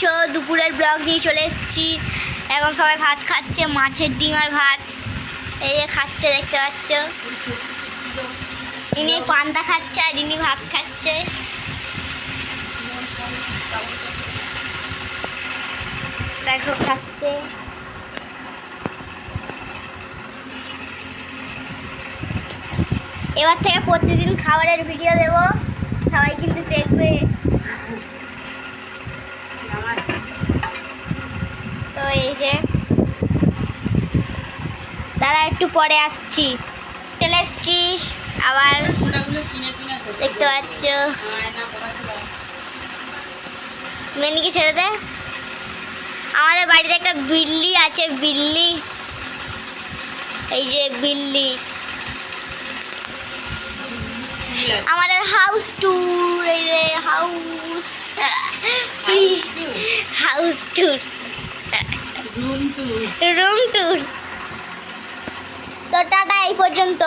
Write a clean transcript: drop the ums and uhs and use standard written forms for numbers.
পাচ্ছ দুপুরের ব্লগ নিয়ে চলে এসেছি। এখন সবাই ভাত খাচ্ছে, মাছের ডিঙার ভাত। এই যে খাচ্ছে, দেখতে পাচ্ছ। ইনি পান্তা খাচ্ছে আর ইনি ভাত খাচ্ছে। দেখো খাচ্ছে। এবার থেকে প্রতিদিন খাবারের ভিডিও দেব, সবাই কিন্তু দেখবে। তো এই যে দাঁড়া, একটু পরে আসছি। চলে এসছি আবার, দেখতে পাচ্ছ। মেনিকে ছেড়ে দে। আমাদের বাড়িতে একটা বিল্লি আছে, বিল্লি। এই যে বিল্লি। আমাদের হাউস ট্যুর, এই যে house house tour, room tour. তো টাটা, এই পর্যন্ত।